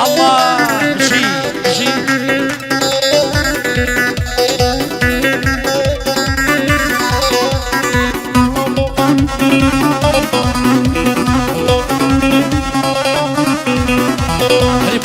الله بشي بشي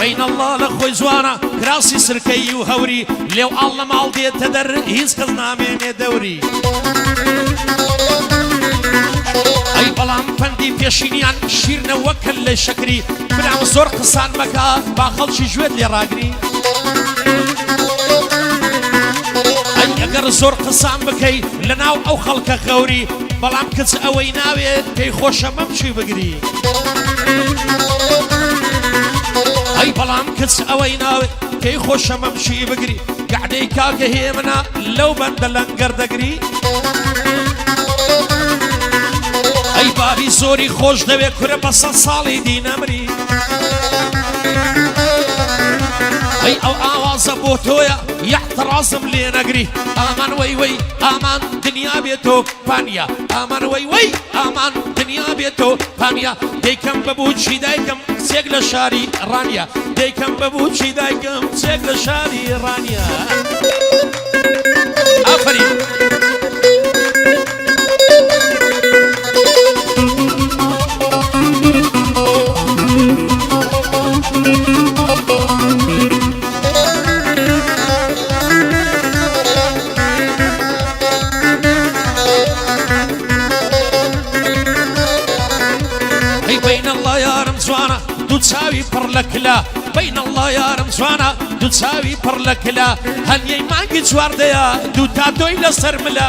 بين الله لخوي زوانا كراسي سركي وهوري لو الله مال ديت تدر هيز كزنا من دوري اي بلام فندي بيشينيان شيرنا وكل شكري بلام زور قصان مكا باخل شي جواد لي راقري اي اگر زور قصان بكي لناو او خلق غوري بلام كز اوي ناوي كي خوش ممشي بقري اي بلام كس اويناوي كي خوش ممشي بقري قعدي كاك هيمنا لو بندلن قردقري اي بابي زوري خوش دوي كره بس صالي دين امري اي او آواز بوتويا يحترازم لي نقري امان وي وي امان دنيا بيتو فانيا امان وي وي امان دنيا بيتو فانيا ديكم ببوشي دايكم سيقل شاري رانيا ديكم ببوشي دايكم سيقل شاري رانيا افرين بين الله يا رمزوانا دو تساوي برلكلا بين الله يا رمزوانا دو تساوي برلكلا هل يمان قد زوار ديا دو تاتوي لسرملا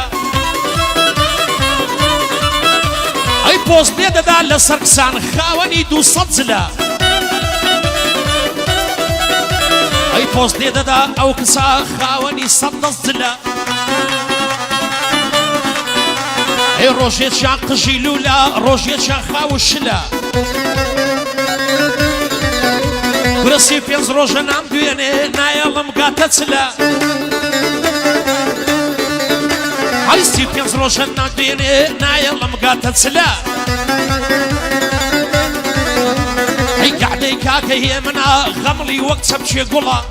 اي بوز نيدا دا لسرقسان خاوني دو صدزلا اي بوز نيدا دا او كسا خاوني صدزلا اي روجيت شان قجيلولا روجيت شان خاوشلا ورسي فيز روجا نام دويني نايلم قاتتلا عرسي فيز روجا نام دويني نايلم قاتتلا اي قعدي كاكا هي منا غملي وقت سبشي قولا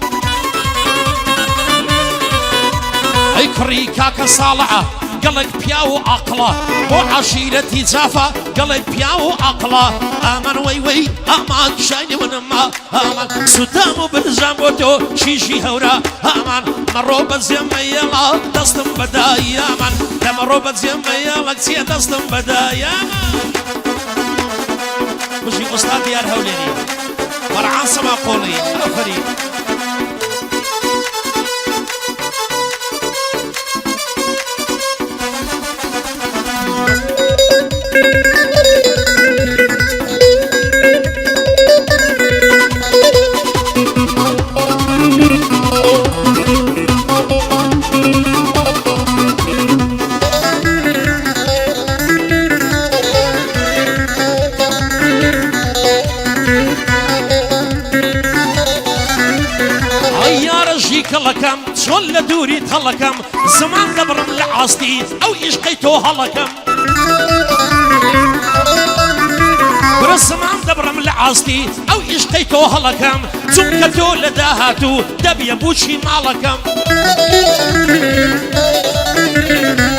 اي كري كاكا صالعة قلق بياو عقله وعشيرتي زافة قلق بياو عقله امان وي وي امان شايني ونما امان سدام برزاموتو شيشي هورا امان مرو بزيم يلا دستم بداي امان مرو بزيم يلا كسي دستم بداي امان مشي استاذ يا الهوليني ورعان سما قولي افريد هلكم شل دوري تهلكم زمان دبرم لعاستي او يشقيتو هلكم برزمان دبرم لعاستي او يشقيتو هلكم تمكتو لداهاتو دبي بوشي مالكم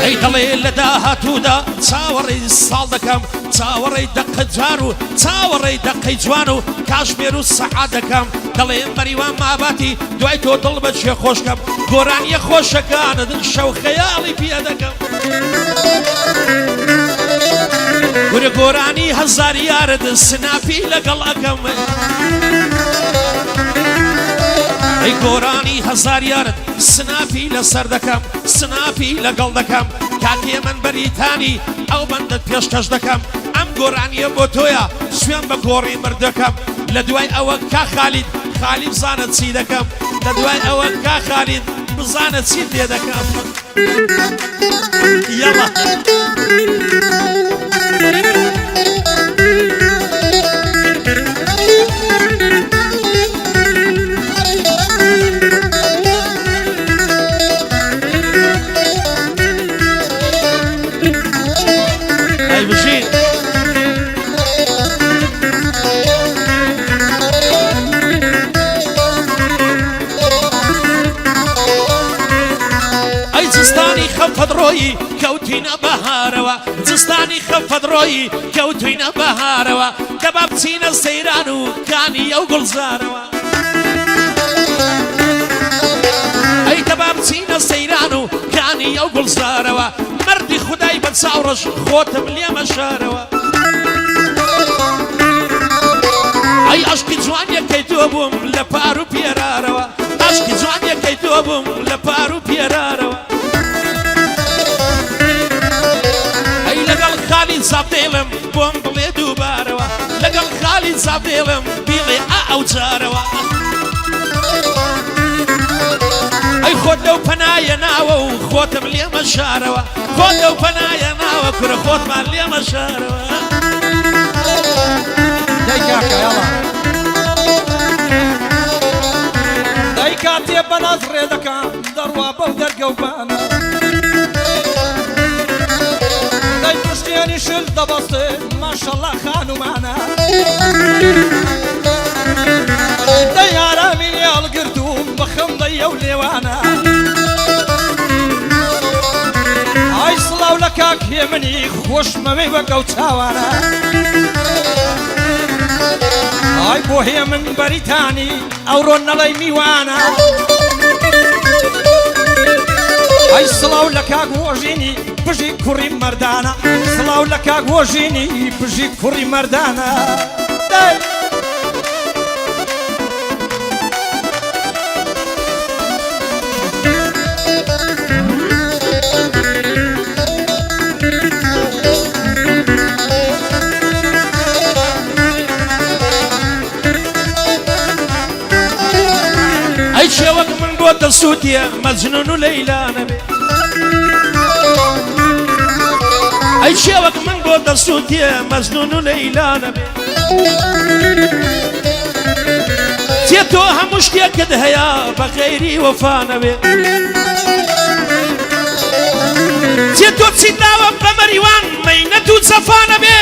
اي دلي لداهاتو دا تصاوري صالدكم تصاوري دق جارو تصاوري دق جوانو كاشميرو سعادكم دلي مريوان ما باتي دويتو طلبت شي خوشكم قران يا خوشكان دنشو خيالي بيدكم وري قراني هزار يارد السنافي لقلقم اي قراني هزار يارد سنافي لسردكم سنافي لقلقم كاكي من بريتاني او بندت بيشكش دكم ام قراني بوتويا سوين بقوري مردكم لدواي اوك خالد خالد بزانت سيدكم لدواي اوك خالد بزانت سيد يدكم يلا هاي بشير خفضروي كوتينا بهاروا زستاني خفضروي كوتينا بهاروا دبابتينا سيرانو كاني يوقل زاروا اي دبابتينا سيرانو كاني يوقل زاروا مردي خداي بتصاورش خوتم اليوم شاروا اي عشقي جوانيا كيتوبم لبارو بيراروا عشقي جوانيا كيتوبم لبارو بيراروا اي لقل خالي زابديلم بوم بلي دوباروا لقل خالي زابديلم بيلي او جاروا اي خود لو بنايا ناو خوتم اليوم شاروا خود لو بنايا ناو كره خوت مال اليوم شاروا دايكاكا يلا دايكاتي بنظري دكا دروا بودر قوبانا داي بشتياني شل دبسطي ما شاء الله خانو معنا داي عرامي يا القردوم بخم ضيا وليوانا هاي صلاو لكاك يمني خوش ممي بقو تاوانا هاي بوهي من بريتاني او رونا لي ميوانا هاي صلاو لكاك وجيني بجي كوري مردانا صلاو لكاك وجيني بجي كوري مردانا داي شوق من بود السودية مجنون ليلى نبي اي شوق من بود السودية مجنون ليلى نبي تيتوها مشكية كده يا بغيري وفا نبي تيتو تسيداوة بمريوان مينتو صفا نبي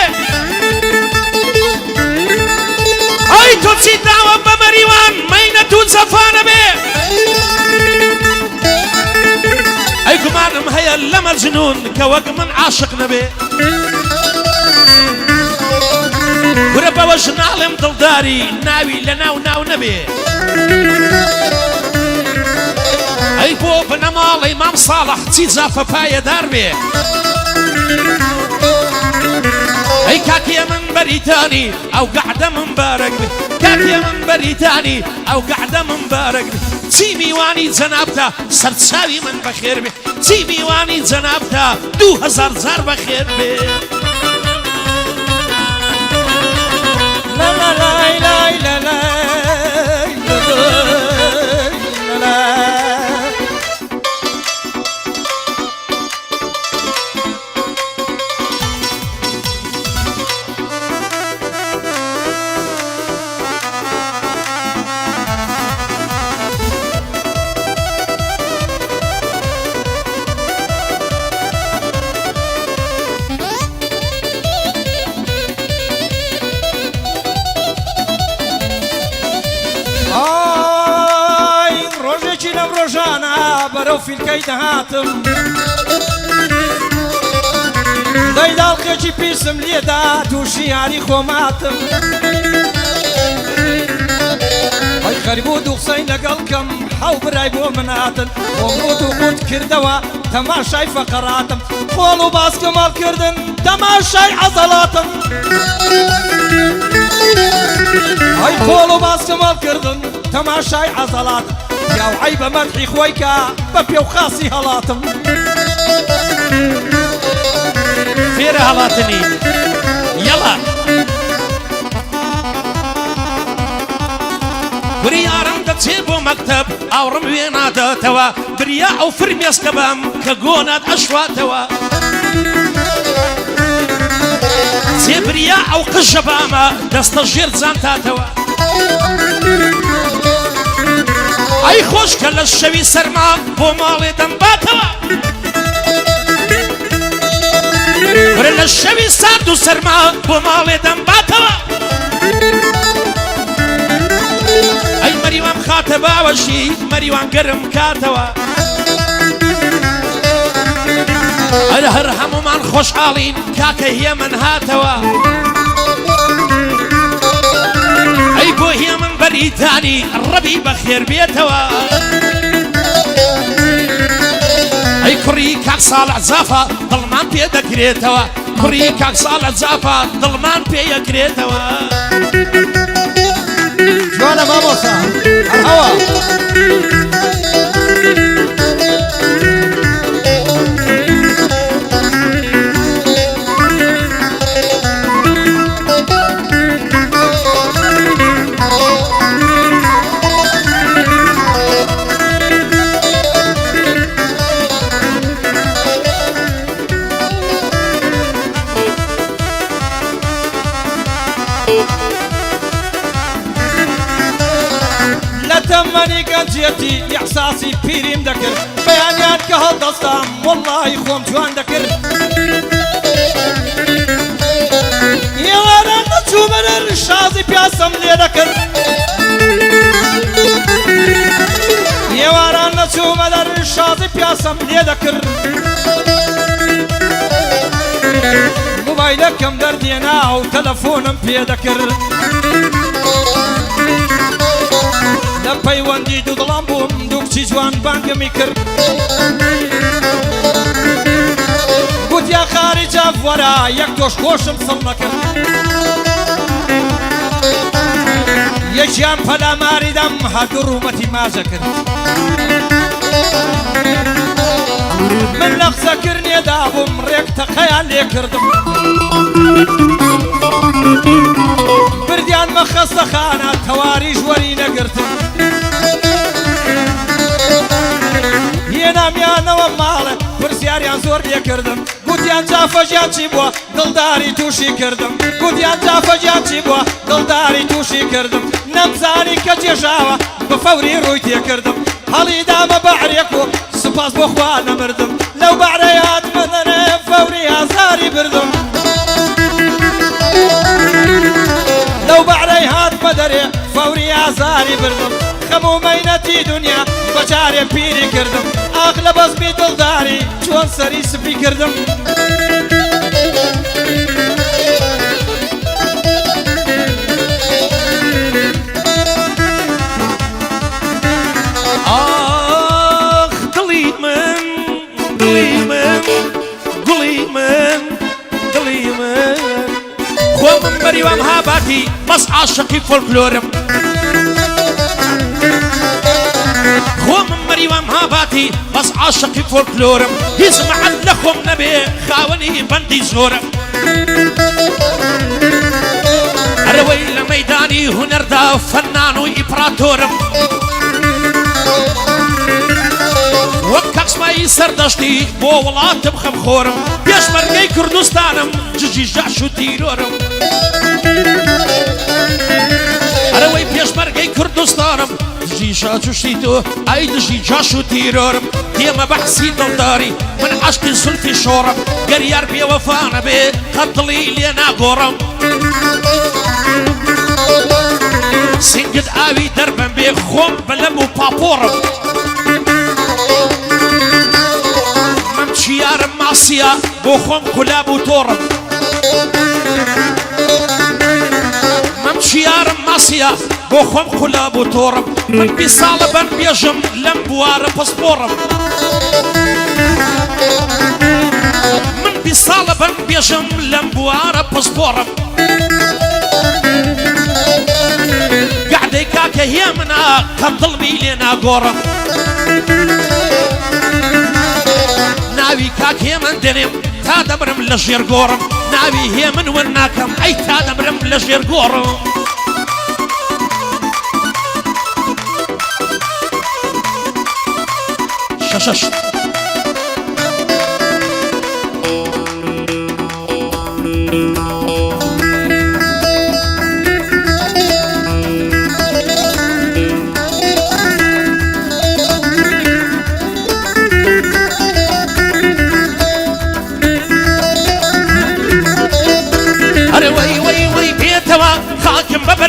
اي تو تسيداوة بمريوان مينتو صفا نبي اي قمانم هيا لمجنون كوق من عاشق نبي وربا وجنا لم دلداري ناوي لناو ناو نبي اي بوب نمال امام صالح تيزا ففايا داربي اي كاكيا من بريتاني او قاعدة من بارك كاكيا من بريتاني او قاعدة من بارك تيمي واني زنابتا سرساوي من بخير بي تيمي واني زنابتا 2000 زار بخير بي لا لا لا لا لا لا برو في الكيد هاتم دايدا الخيجي بيسم ليدات وشياري خوماتم هاي خربو دوخسين لقلكم حو برايبو مناتن ومرودو قد كردوا تماشاي فقراتم قولو باسكم الكردن تماشاي عضلاتم هاي قولو باسكم الكردن تماشاي عضلاتم يا وعيب مدحي خويكا ببيا وخاصي هلاتم فير هلاتني يلا بريارم تتسيبو مكتب او رموينا دتوا بريا او فرميس كبام كقونات اشواتوا سيبريا او قشباما دستجير زانتاتوا اي خوش كل الشوي سرما بومالي دنباتوا ورل الشوي ساردو سرما بومالي دنباتوا اي مريوان خاتبا وشي مريوان قرم كاتوا هەر هەمومان خۆشحاڵین کاکە هێ من هاتەوە ئەی بۆ هێ من بەریتانی ڕەبی بەخێر بێتەوە ئەی کوڕی کاک ساڵح جافە دڵمان پێ دەکرێتەوە کوڕی کاک ساڵح جافە دڵمان پێ یەکرێتەوە جوانە مامۆستا هەرهەوە لتمني قنجيتي إحساسي بيريم دكر بيانيان كهالدستام والله خوم جوان دكر يا ورا نتشو من الشازي بياسم لي دكر يا ورا نتشو من الشازي بياسم لي دكر موبايلكم دردينا وتلفونم بيدكر لپەیوەندی دوودڵام بووم دوو کچی جوان بانگمی کرد گوتیا خاری جافوەرە یەک تۆش خۆشم سڵ نەکرد یەکیان پەلاماریدەم هەردوو ڕوومەتی ماژە کرد من لە قسەکردنێدا بووم ڕێک تەقەیان لێ کردم بردیان مە خەستەخانە تەواریش وەری نەگرتم هێنامیانەوە ماڵێ پرسیاریان زۆر لێکردم گوتیان جافەژیان چی بووە دڵداری تووشی کردم گوتیان جافەژیان چی بووە دڵداری تووشی کردم نەمزانی کە جێژاوە بە فەوری ڕووی تێکردم هەڵیدامە بەعرێک و سوپاس بۆ خوا نەمردم لەو بەعرەی هاتمەدەنێ فەوری ئازاری بردم لەو بەعرەی هاتمە دەرێ فەوری ئازاری بردم خەموو مەینەتی دنیا بەجارێ پیری کردم ئاخ لە بەزمی دڵداری چۆن سەری سپی کردم ئاخ دڵی من دڵی من گوڵی من دڵی من خۆ من بەریوام هاباتی بەس عاشقی فۆلکلۆرم خۆ من بەریوام هاباتی بەس عاشقی فۆلکلۆرم هیچ مەحەل لە خۆم نەبێ خاوەنی بەندی زۆرم هەرەوەی لە مەیدانی هونەردا فەنان و ئیمپراتۆرم وەک کەقسمایی سەردەشتی بۆ وڵاتم خەمخۆرم پێشمەرگەی کوردستانم جژی ژاش و تیرۆرم هەرەوەی پێشمەرگەی کوردستانم دژی شاچ و شیتۆ ئەی دژی جاش و تیرۆرم دێمە بەحسی دڵداری من عەشقی زولفی شۆڕم گەریار بێوەفا نەبێ قەت دڵی لێ ناگۆڕم سنگت ئاوی دەربەم بێ خۆم بەلەم و پاپۆڕم چیارم ماسیە بۆ خۆم کولاب و تۆڕم مەم چیارم ماسیە بۆ خۆم کولاب و تۆڕم من 20 ساڵە بەر بێژم لەم بوارە پەسپۆڕم من 20 ساڵە بەر بێژم لەم بوارە پەسپۆڕم گەعدەی کاکە هێ منە کەم دڵمی لێ ناگۆڕم ناوی کاک هێمن دەنێم تا دەمرم لە ژێر گۆڕم ناوی هێمن ون ناکەم ئەی تا دەمرم لە ژێر گۆڕم شەشەش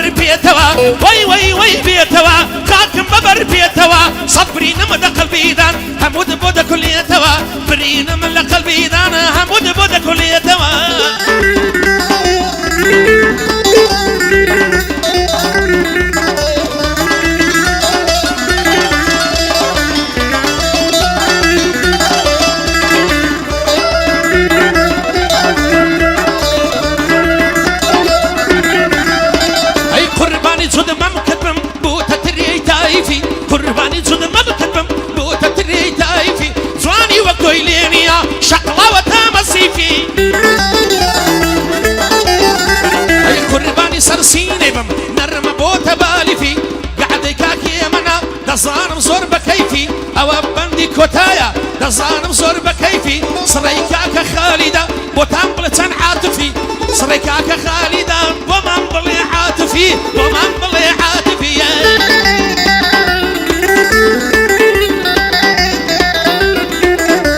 ببر بيتوا وي وي وي بيتوا خاكم ببر بيتوا صبري نمد قلبي دان همود بود كليتوا بري نمد قلبي دان همود بود كليتوا زود ممكن بوتا تري تايفي قرباني زود ممكن بوتا تري تايفي زواني وقتو إلينيا شقلا وتامسيفي أي قرباني سرسيني بم نرم بوتا بالفي قاعد كاكي منا دزانم زور بكيفي أو بندي كوتايا دزانم زور بكيفي سريكاك خالدة بوتام بلتان عاطفي سريكاك خالدة ومن بلي عاطفي ومن بلي عاطفي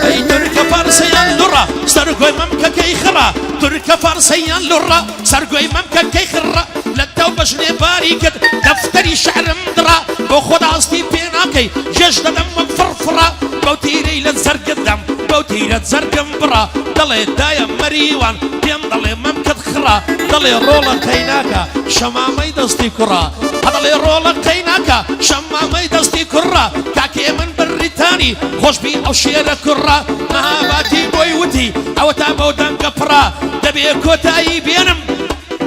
أي ترك فارسيان لرا سرقوي ممكا كي خرا ترك فارسيان لرا سرقوي ممكا كي خرا لتو بجني باريكت دفتري شعر مدرا بخود عصتي بيناكي جيش دم فرفرا بوتيري لنزرق الدم بوتيري تزرق مبرا ضلي دايم مريوان بيم ضلي ممكت خرا ضلي رولا قيناكا شمامي دستي كرا ضلي رولا قيناكا شمامي دستي كرا كاكي من بريتاني خوش بي او شيرا كرا مهاباتي بوي ودي او تابو دان كفرا دبي كوتاي بينم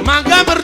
ما قامر